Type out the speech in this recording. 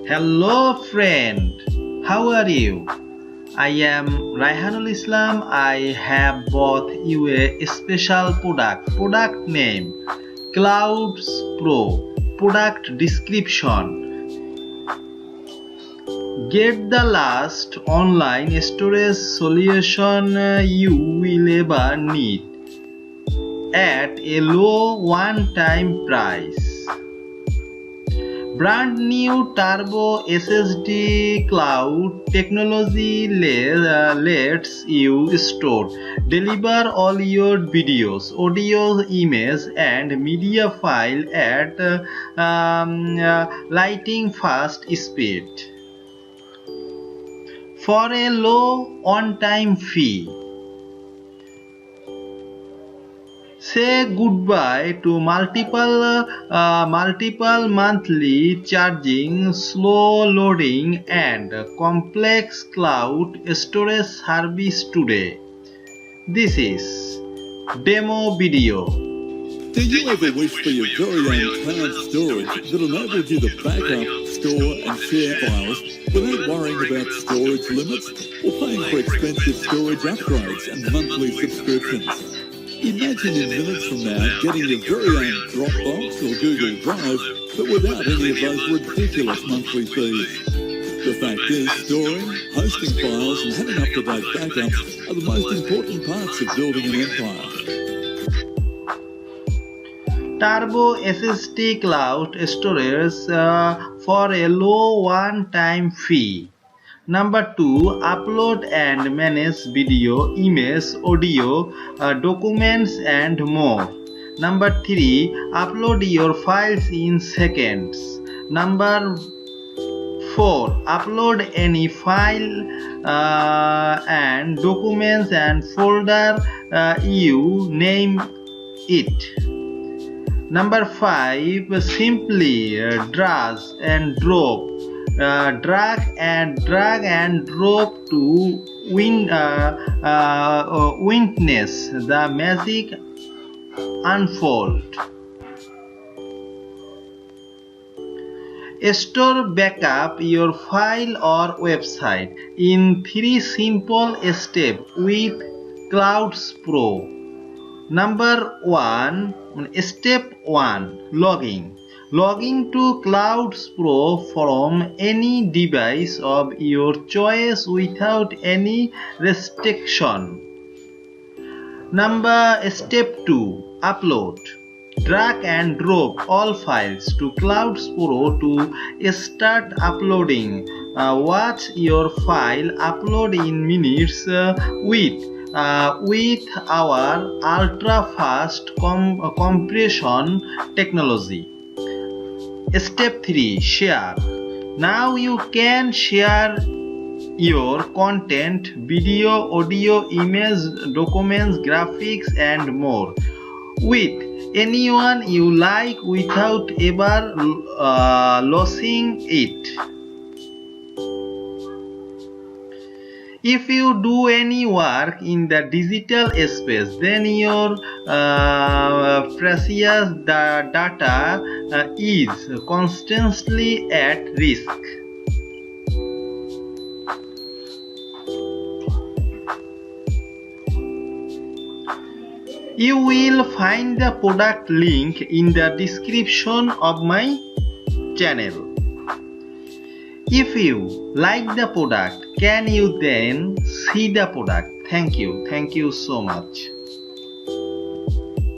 Hello friend, how are you? I am Raihan Islam. I have bought you a special product. Product name CloudZPro. Product description: get the last online storage solution you will ever need at a low one-time price. Brand new Turbo SSD cloud technology lets you store, deliver all your videos, audio, images, and media file at lightning fast speed for a low on-time fee. Say goodbye to multiple monthly charging, slow loading, and complex cloud storage service today. This is demo video. Do you ever wish for your very own cloud storage that enabled you to backup, store and share files without worrying about storage limits or paying for expensive storage upgrades and monthly subscriptions? Imagine in minutes from now getting your very own Dropbox or Google Drive, but without any of those ridiculous monthly fees. The fact is, storing, hosting files and having up-to-date backups are the most important parts of building an empire. Turbo SSD cloud storage for a low one-time fee. Number 2, upload and manage video, image, audio, documents and more. Number 3, upload your files in seconds. Number 4, upload any file and documents and folder you name it. Number 5, simply drag and drop to witness the magic unfold. Store backup your file or website in 3 simple steps with CloudZPro. Number 1, step 1, logging. Logging to CloudZPro from any device of your choice without any restriction. Step 2, upload. Drag and drop all files to CloudZPro to start uploading. Watch your file upload in minutes with our ultra-fast compression technology. Step 3, share. Now you can share your content, video, audio, image, documents, graphics and more with anyone you like without ever losing it. If you do any work in the digital space, then your precious data is constantly at risk. You will find the product link in the description of my channel. If you like the product, can you then see the product? Thank you so much.